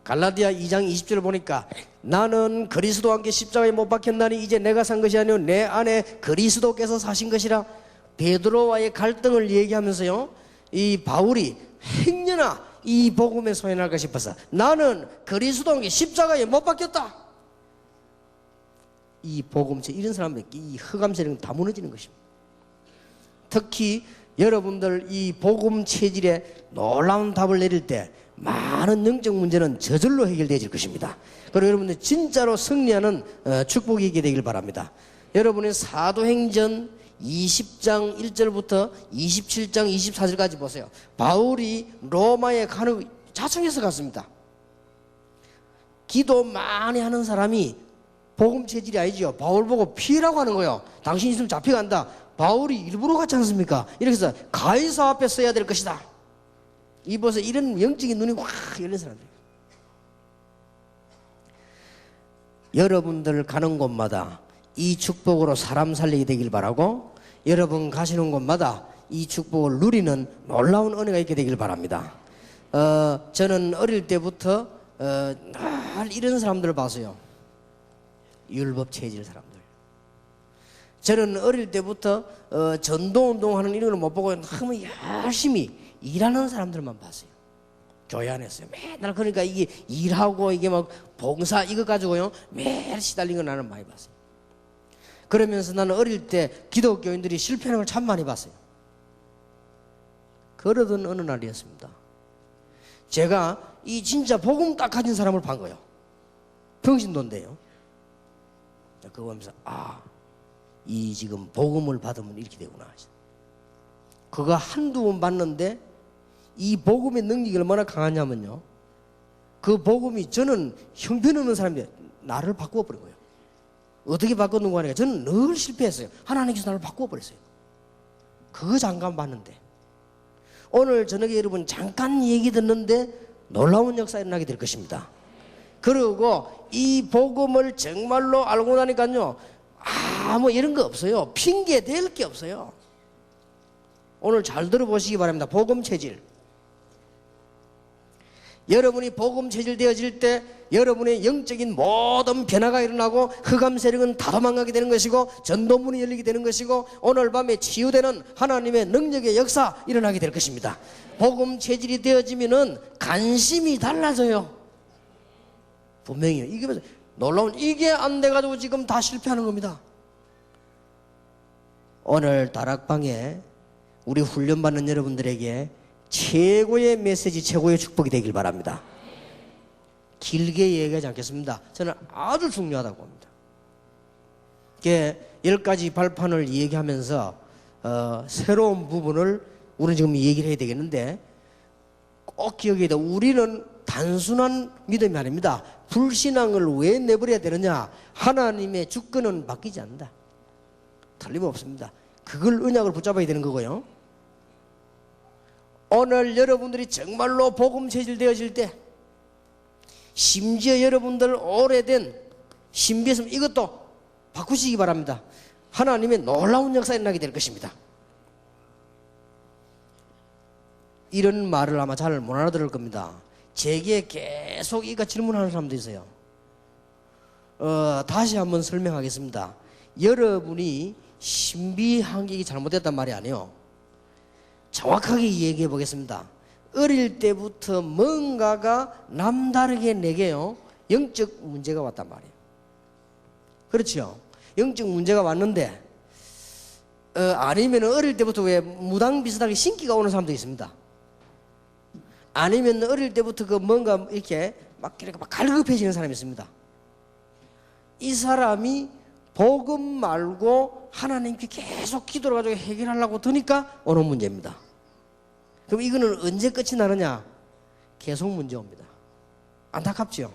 갈라디아 2장 20절을 보니까 나는 그리스도와 함께 십자가에 못 박혔나니 이제 내가 산 것이 아니요 내 안에 그리스도께서 사신 것이라. 베드로와의 갈등을 얘기하면서요, 이 바울이 행여나 이 복음에 소연할까 싶어서 나는 그리스도와 함께 십자가에 못 박혔다. 이 복음체 이런 사람들 이 흑암세력은 다 무너지는 것입니다. 특히 여러분들 이 복음 체질에 놀라운 답을 내릴 때 많은 영적 문제는 저절로 해결되질 것입니다. 그리고 여러분들 진짜로 승리하는 축복이 있게 되길 바랍니다. 여러분의 사도행전 20장 1절부터 27장 24절까지 보세요. 바울이 로마에 가는 자청해서 갔습니다. 기도 많이 하는 사람이 복음 체질이 아니지요. 바울 보고 피라고 하는 거예요. 당신 있으면 잡혀간다. 바울이 일부러 갔지 않습니까? 이렇게 해서 가이사 앞에 서야 될 것이다. 이보세요. 이런 영적인 눈이 확 열린 사람들. 여러분들 가는 곳마다 이 축복으로 사람 살리게 되길 바라고, 여러분 가시는 곳마다 이 축복을 누리는 놀라운 은혜가 있게 되길 바랍니다. 저는 어릴 때부터 늘 이런 사람들을 봤어요. 율법 체질 사람들. 저는 어릴 때부터 전도운동하는 이런 걸 못 보고 너무 열심히 일하는 사람들만 봤어요. 교회 안에서요. 맨날 그러니까 이게 일하고 이게 막 봉사 이거 가지고요 매일 시달린 걸 나는 많이 봤어요. 그러면서 나는 어릴 때 기독교인들이 실패하는 걸 참 많이 봤어요. 그러던 어느 날이었습니다. 제가 이 진짜 복음 딱 가진 사람을 본 거예요. 평신도인데요. 그거 보면서 이 지금 복음을 받으면 이렇게 되구나. 그거 한두 번 봤는데 이 복음의 능력이 얼마나 강하냐면요, 그 복음이 저는 형편없는 사람인데 나를 바꾸어 버린 거예요. 어떻게 바꿨는가 하니까 저는 늘 실패했어요. 하나님께서 나를 바꾸어 버렸어요. 그거 잠깐 봤는데 오늘 저녁에 여러분 잠깐 얘기 듣는데 놀라운 역사가 일어나게 될 것입니다. 그리고 이 복음을 정말로 알고 나니까요 뭐 이런 거 없어요. 핑계 댈 게 없어요. 오늘 잘 들어보시기 바랍니다. 복음 체질. 여러분이 복음 체질 되어질 때 여러분의 영적인 모든 변화가 일어나고 흑암 세력은 다 도망가게 되는 것이고 전도문이 열리게 되는 것이고 오늘 밤에 치유되는 하나님의 능력의 역사 일어나게 될 것입니다. 복음 체질이 되어지면은 관심이 달라져요. 분명히요. 이게 놀라운, 이게 안 돼가지고 지금 다 실패하는 겁니다. 오늘 다락방에 우리 훈련받는 여러분들에게 최고의 메시지, 최고의 축복이 되길 바랍니다. 길게 얘기하지 않겠습니다. 저는 아주 중요하다고 봅니다. 10가지 발판을 얘기하면서 새로운 부분을 우리는 지금 얘기를 해야 되겠는데, 꼭 기억해야 돼. 우리는 단순한 믿음이 아닙니다. 불신앙을 왜 내버려야 되느냐? 하나님의 주권은 바뀌지 않는다. 틀림없습니다. 그걸 언약을 붙잡아야 되는 거고요. 오늘 여러분들이 정말로 복음 체질되어질 때, 심지어 여러분들 오래된 신비했음 이것도 바꾸시기 바랍니다. 하나님의 놀라운 역사가 일어나게 될 것입니다. 이런 말을 아마 잘 못 알아들을 겁니다. 제게 계속 이거 질문하는 사람도 있어요. 다시 한번 설명하겠습니다. 여러분이 신비한 게 잘못됐단 말이 아니에요. 정확하게 얘기해 보겠습니다. 어릴 때부터 뭔가가 남다르게 내게요 영적 문제가 왔단 말이에요. 그렇죠? 영적 문제가 왔는데 아니면 어릴 때부터 왜 무당 비슷하게 신기가 오는 사람도 있습니다. 아니면 어릴 때부터 그 뭔가 이렇게 막 갈급해지는 사람이 있습니다. 이 사람이 복음 말고 하나님께 계속 기도를 가지고 해결하려고 드니까 오는 문제입니다. 그럼 이거는 언제 끝이 나느냐? 계속 문제 옵니다. 안타깝죠?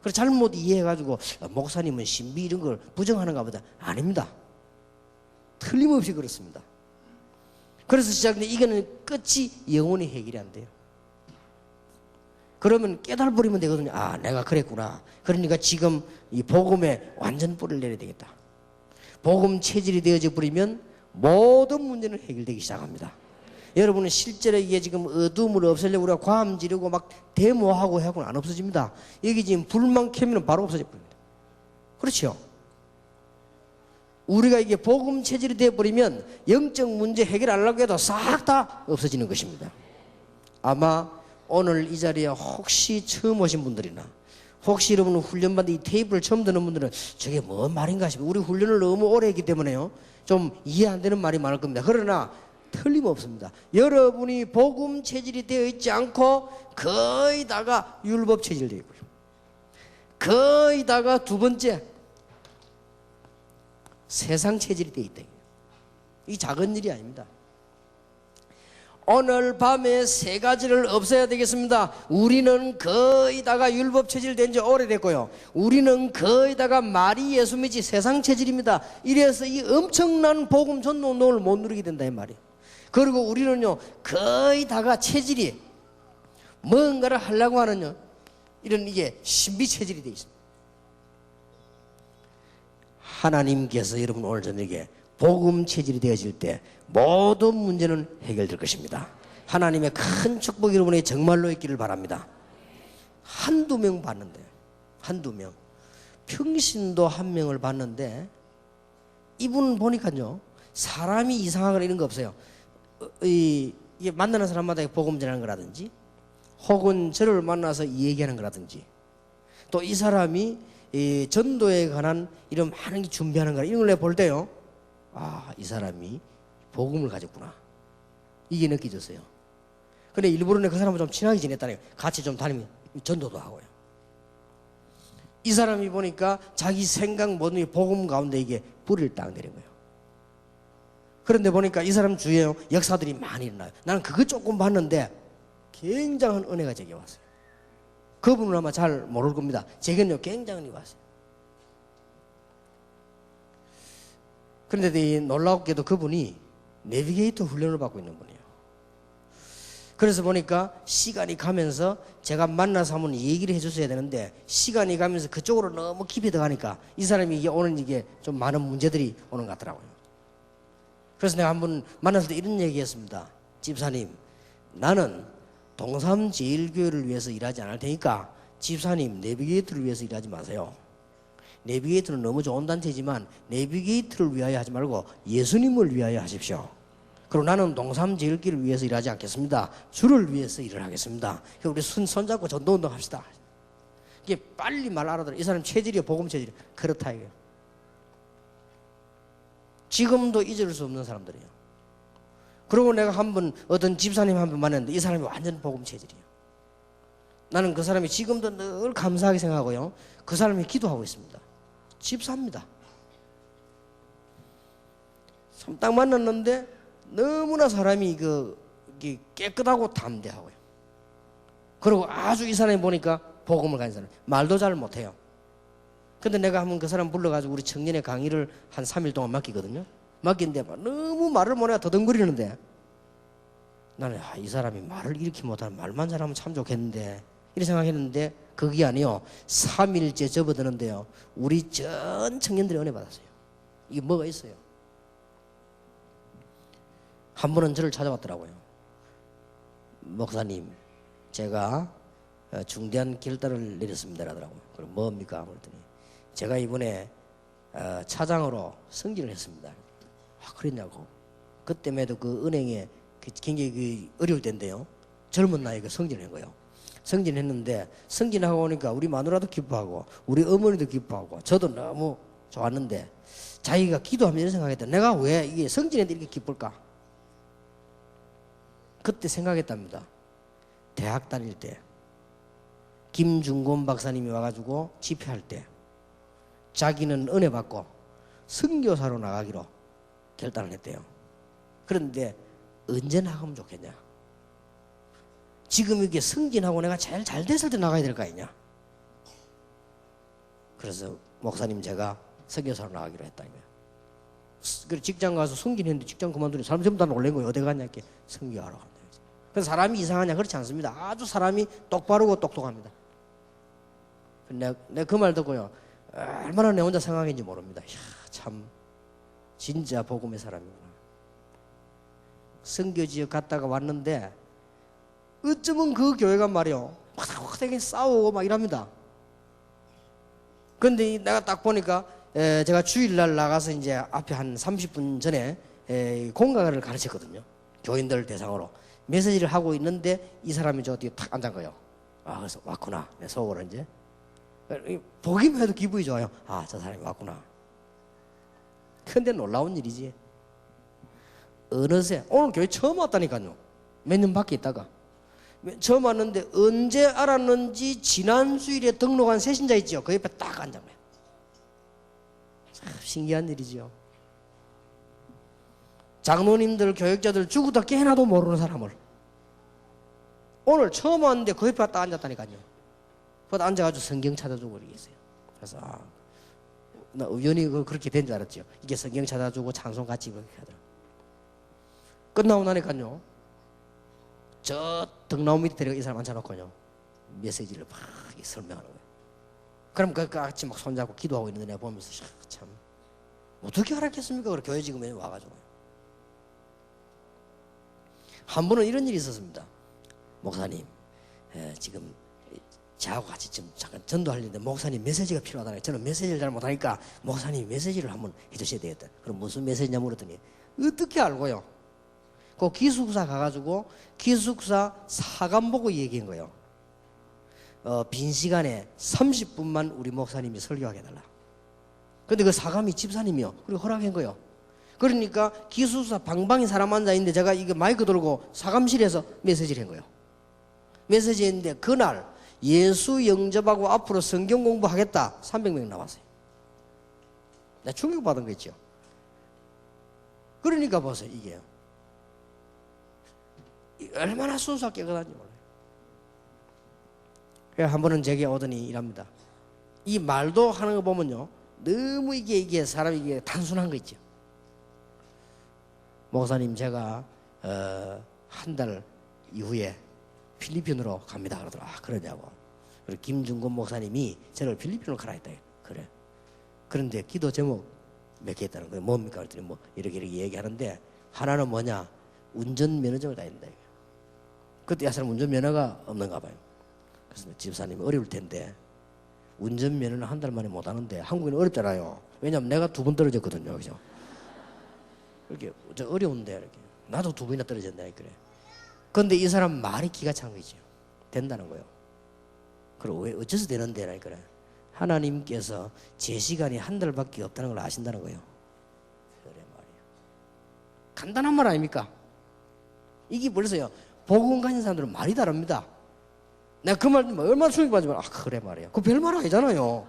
그래서 잘못 이해해가지고 목사님은 신비 이런 걸 부정하는가 보다. 아닙니다. 틀림없이 그렇습니다. 그래서 시작된 이거는 끝이 영원히 해결이 안 돼요. 그러면 깨달아버리면 되거든요. 내가 그랬구나. 그러니까 지금 이 복음에 완전 뿌리를 내려야 되겠다. 복음 체질이 되어져 버리면 모든 문제는 해결되기 시작합니다. 여러분은 실제로 이게 지금 어둠을 없애려고 우리가 과암 지르고 막 데모하고 하고는 안 없어집니다. 여기 지금 불만 켜면 바로 없어져 버립니다. 그렇죠? 우리가 이게 복음 체질이 되어버리면 영적 문제 해결 안 하려고 해도 싹 다 없어지는 것입니다. 아마 오늘 이 자리에 혹시 처음 오신 분들이나 혹시 여러분 훈련받는 이 테이프를 처음 듣는 분들은 저게 뭔 말인가 싶어요. 우리 훈련을 너무 오래 했기 때문에요 좀 이해 안 되는 말이 많을 겁니다. 그러나 틀림없습니다. 여러분이 복음 체질이 되어 있지 않고 거의 다가 율법 체질되어 있고요. 거의 다가 두 번째 세상 체질이 되어 있다. 이 작은 일이 아닙니다. 오늘 밤에 세 가지를 없애야 되겠습니다. 우리는 거의 다가 율법 체질된 지 오래됐고요. 우리는 거의 다가 말이 예수 믿지 세상 체질입니다. 이래서 이 엄청난 복음 전도를 못 누리게 된다 이 말이에요. 그리고 우리는요 거의 다가 체질이 뭔가를 하려고 하는요 이런 이게 신비 체질이 되어 있습니다. 하나님께서 여러분 오늘 저녁에 복음 체질이 되어질 때 모든 문제는 해결될 것입니다. 하나님의 큰 축복이 여러분에게 정말로 있기를 바랍니다. 한두 명 봤는데, 한두 명. 평신도 한 명을 봤는데 이분 보니까요 사람이 이상하거나 이런 거 없어요. 이게 만나는 사람마다 복음 전하는 거라든지 혹은 저를 만나서 얘기하는 거라든지 또 이 사람이 이 전도에 관한 이런 많은 게 준비하는 거라 이런 걸 내가 볼 때요 아, 이 사람이 복음을 가졌구나 이게 느껴졌어요. 근데 일부러 그 사람을 좀 친하게 지냈다니까요. 같이 좀 다니면 전도도 하고요. 이 사람이 보니까 자기 생각 모든 게 복음 가운데 이게 뿌리를 딱 내린 거예요. 그런데 보니까 이 사람 주위에 역사들이 많이 일어나요. 나는 그거 조금 봤는데 굉장한 은혜가 제게 왔어요. 그분은 아마 잘 모를 겁니다. 제게는요 굉장한 은혜가 왔어요. 그런데 이 놀랍게도 그분이 내비게이터 훈련을 받고 있는 분이에요. 그래서 보니까 시간이 가면서 제가 만나서 한번 얘기를 해줬어야 되는데 시간이 가면서 그쪽으로 너무 깊이 들어가니까 이 사람이 이게 오는 이게 좀 많은 문제들이 오는 것 같더라고요. 그래서 내가 한번 만났을 때 이런 얘기했습니다. 집사님, 나는 동삼제일교회를 위해서 일하지 않을 테니까 집사님 내비게이터를 위해서 일하지 마세요. 내비게이터는 너무 좋은 단체지만 내비게이터를 위하여 하지 말고 예수님을 위하여 하십시오. 그리고 나는 동삼제일교회를 위해서 일하지 않겠습니다. 주를 위해서 일을 하겠습니다. 우리 손잡고 전도운동 합시다. 이게 빨리 말 알아들어. 이 사람 체질이야, 복음 체질이야. 그렇다 이거예요. 지금도 잊을 수 없는 사람들이에요. 그리고 내가 한번 어떤 집사님 한 번 만났는데 이 사람이 완전 복음 체질이에요. 나는 그 사람이 지금도 늘 감사하게 생각하고요. 그 사람이 기도하고 있습니다. 집사입니다. 딱 만났는데 너무나 사람이 깨끗하고 담대하고요. 그리고 아주 이 사람이 보니까 복음을 가진 사람, 말도 잘 못해요. 근데 내가 한번 그 사람 불러가지고 우리 청년의 강의를 한 3일 동안 맡기거든요. 맡긴데 너무 말을 못해야 더듬거리는데 나는 이 사람이 말을 이렇게 못하면 말만 잘하면 참 좋겠는데 이렇게 생각했는데 그게 아니요 3일째 접어드는데요 우리 전 청년들이 은혜 받았어요. 이게 뭐가 있어요. 한 번은 저를 찾아왔더라고요. 목사님, 제가 중대한 결단을 내렸습니다 라더라고요. 그럼 뭡니까? 그랬더니 제가 이번에 차장으로 승진을 했습니다. 아, 그랬냐고. 그때에도 그 은행에 굉장히 어려울 때인데요. 젊은 나이에 승진한 거예요. 승진했는데 승진하고 오니까 우리 마누라도 기뻐하고 우리 어머니도 기뻐하고 저도 너무 좋았는데 자기가 기도하면 이런 생각했다. 내가 왜 이게 승진했는데 이렇게 기쁠까? 그때 생각했답니다. 대학 다닐 때 김중곤 박사님이 와가지고 집회할 때 자기는 은혜 받고 선교사로 나가기로 결단을 했대요. 그런데 언제 나가면 좋겠냐? 지금 이게 승진하고 내가 제일 잘 됐을 때 나가야 될 거 아니냐? 그래서 목사님 제가 선교사로 나가기로 했다 이거야. 그래서 직장 가서 승진했는데 직장 그만두니 사람 전부 다 놀란 거예요. 어디 갔냐 이렇게 선교하러 간다. 그래서 사람이 이상하냐? 그렇지 않습니다. 아주 사람이 똑바르고 똑똑합니다. 내가 그 말 듣고요. 얼마나 내 혼자 생각했는지 모릅니다. 이야, 참 진짜 복음의 사람이구나. 선교지역 갔다가 왔는데 어쩌면 그 교회가 말이요 막 되게 싸우고 막 이랍니다. 근데 내가 딱 보니까 제가 주일날 나가서 이제 앞에 한 30분 전에 공강을 가르쳤거든요. 교인들 대상으로 메시지를 하고 있는데 이 사람이 저 뒤에 탁 앉은 거예요. 아, 그래서 왔구나. 내 속으로 이제 보기만 해도 기분이 좋아요. 아, 저 사람이 왔구나. 근데 놀라운 일이지. 어느새 오늘 교회 처음 왔다니까요. 몇 년 밖에 있다가 처음 왔는데 언제 알았는지 지난 주일에 등록한 새신자 있죠. 그 옆에 딱 앉은 거예요. 참 신기한 일이죠. 장로님들, 교육자들 죽었다 깨나도 모르는 사람을 오늘 처음 왔는데 그 옆에 딱 앉았다니까요. 거기 앉아가지고 성경 찾아주고 그러겠어요. 그래서 나 우연히 그렇게 된 줄 알았죠. 이게 성경 찾아주고 찬송 같이 그렇게 하더라고요. 끝나고 나니까요, 저 등나무 밑에 데려가 이 사람 앉혀놓고요, 메시지를 막 설명하는 거예요. 그럼 그 같이 막 손잡고 기도하고 있는데 내가 보면서 참 어떻게 알았겠습니까? 그래 교회 지금 와가지고. 한 번은 이런 일이 있었습니다. 목사님, 지금 저하고 같이 좀 잠깐 전도하려는데 목사님 메시지가 필요하다니. 저는 메시지를 잘 못하니까 목사님 메시지를 한번 해주셔야 되겠다. 그럼 무슨 메시지냐 물었더니 어떻게 알고요? 그 기숙사 가가지고 기숙사 사감 보고 얘기한 거예요. 빈 시간에 30분만 우리 목사님이 설교하게 해달라. 근데 그 사감이 집사님이요. 그리고 허락한 거예요. 그러니까 기숙사 방방에 사람 앉아있는데 제가 이거 마이크 들고 사감실에서 메시지를 한 거예요. 메시지 했는데 그날 예수 영접하고 앞으로 성경 공부하겠다 300명 나왔어요. 내가 충격받은 거 있죠. 그러니까 보세요. 이게 얼마나 순수하게 깨끗한지 몰라요. 그래서 한 번은 제게 오더니 이랍니다. 이 말도 하는 거 보면요, 너무 이게 사람이 이게 단순한 거 있죠. 목사님, 제가 한 달 이후에 필리핀으로 갑니다. 그러더라. 그러냐고. 그리고 김중곤 목사님이 저를 필리핀으로 가라 했다. 그래. 그런데 기도 제목 몇 개 있다는 거예요. 뭡니까? 그랬더니 뭐 이렇게 얘기하는데 하나는 뭐냐? 운전면허증을 따야 된다. 그때 이 사람 운전면허가 없는가 봐요. 그래서 집사님이 어려울 텐데 운전면허는 한 달 만에 못 하는데 한국인은 어렵잖아요. 왜냐하면 내가 2번 떨어졌거든요. 그죠? 이렇게 저 어려운데 이렇게 나도 2번이나 떨어졌네. 그래. 그런데 이 사람 말이 기가 찬 거죠. 된다는 거예요. 그럼 왜 어째서 되는데? 그래. 하나님께서 제 시간이 한 달밖에 없다는 걸 아신다는 거예요. 그래 말이에요. 간단한 말 아닙니까? 이게 벌써요. 복음 가진 사람들은 말이 다릅니다. 내가 그 말 얼마나 충격받지만 그래 말이에요. 그 별말 아니잖아요.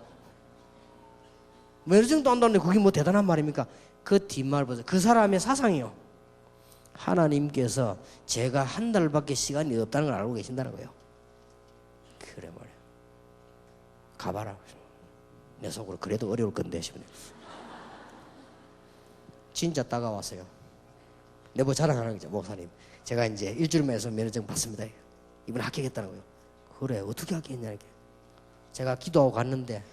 면허증도 안다는데 그게 뭐 대단한 말입니까? 그 뒷말 보세요. 그 사람의 사상이요. 하나님께서 제가 한 달밖에 시간이 없다는 걸 알고 계신다는 거예요. 그래 말이에요. 가봐라. 내 속으로 그래도 어려울 건데 싶네. 진짜 따가웠어요. 내 뭐 자랑하는 거죠. 목사님, 제가 이제 일주일만 해서 면허증 받습니다. 이번에 합격했다는 거예요. 그래, 어떻게 합격했냐 이렇게. 제가 기도하고 갔는데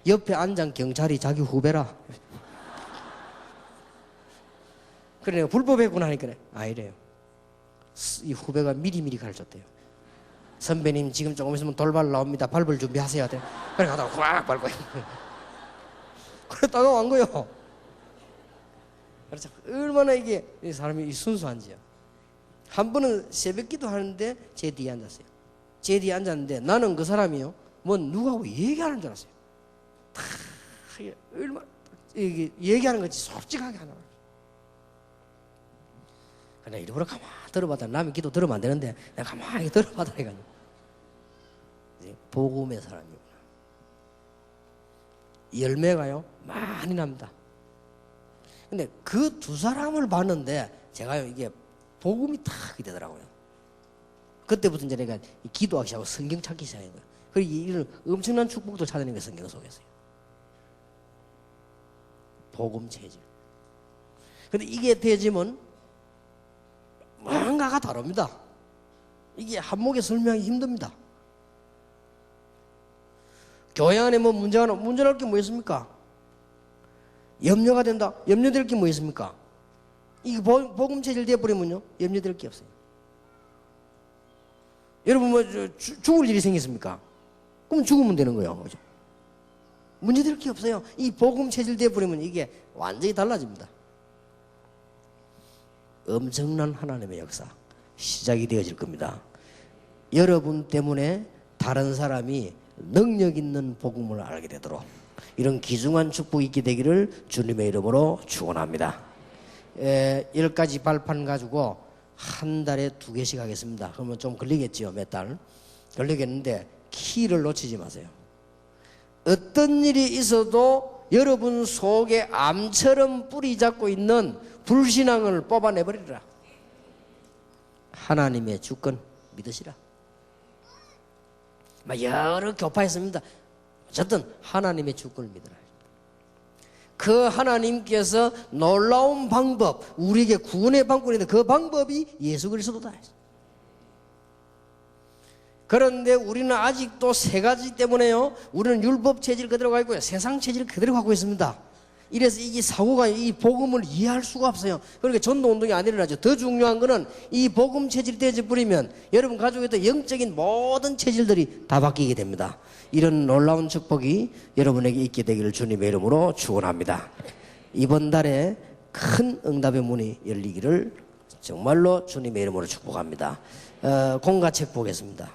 옆에 앉은 경찰이 자기 후배라. 그래, 내가 불법했구나 하니까 이래요. 이 후배가 미리미리 가르쳤대요. 선배님, 지금 조금 있으면 돌발 나옵니다. 밟을 준비하세요. 그래 가다가 후악 밟고. 그래 따가워한 거예요. 그래서 얼마나 이게 이 사람이 순수한지요. 한 번은 새벽 기도 하는데 제 뒤에 앉았어요. 제 뒤에 앉았는데 나는 그 사람이요, 뭐 누구하고 얘기하는 줄 알았어요. 다 얼마나 이게 얘기하는 거지 솔직하게 하나. 그냥 일부러 가만히 들어봤다. 남의 기도 들으면 안 되는데 내가 가만히 들어봤다니까요. 복음의 사람이구나. 열매가요 많이 납니다. 근데 그 두 사람을 봤는데 제가요 이게 복음이 탁 되더라고요. 그때부터 이제 내가 기도하기 시작하고 성경 찾기 시작한 거예요. 그리고 이런 엄청난 축복도 찾아낸 게 성경 속에서요. 복음 체질. 근데 이게 되지면 뭔가가 다릅니다. 이게 한목에 설명하기 힘듭니다. 교회 안에 뭐 문제날 게 뭐 있습니까? 염려가 된다. 염려될 게 뭐 있습니까? 이게 복음 체질 되어버리면요 염려될 게 없어요. 여러분 뭐 죽을 일이 생겼습니까? 그럼 죽으면 되는 거예요. 그죠? 문제될 게 없어요. 이 복음 체질 되어버리면 이게 완전히 달라집니다. 엄청난 하나님의 역사 시작이 되어질 겁니다. 여러분 때문에 다른 사람이 능력 있는 복음을 알게 되도록 이런 귀중한 축복이 있게 되기를 주님의 이름으로 축원합니다. 10가지 발판 가지고 한 달에 2개씩 하겠습니다. 그러면 좀 걸리겠죠. 몇 달 걸리겠는데 키를 놓치지 마세요. 어떤 일이 있어도 여러분 속에 암처럼 뿌리 잡고 있는 불신앙을 뽑아내버리라. 하나님의 주권 믿으시라. 여러 교파있습니다. 어쨌든 하나님의 주권을 믿으라. 그 하나님께서 놀라운 방법, 우리에게 구원의 방법인데 그 방법이 예수 그리스도다. 그런데 우리는 아직도 세 가지 때문에요, 우리는 율법 체질 그대로 가고 있고요, 세상 체질 그대로 가고 있습니다. 이래서 이 사고가 이 복음을 이해할 수가 없어요. 그러니까 전도운동이 안 일어나죠. 더 중요한 거는 이 복음 체질이 떼져버리면 여러분 가족에도 영적인 모든 체질들이 다 바뀌게 됩니다. 이런 놀라운 축복이 여러분에게 있게 되기를 주님의 이름으로 축원합니다. 이번 달에 큰 응답의 문이 열리기를 정말로 주님의 이름으로 축복합니다. 공과책 보겠습니다.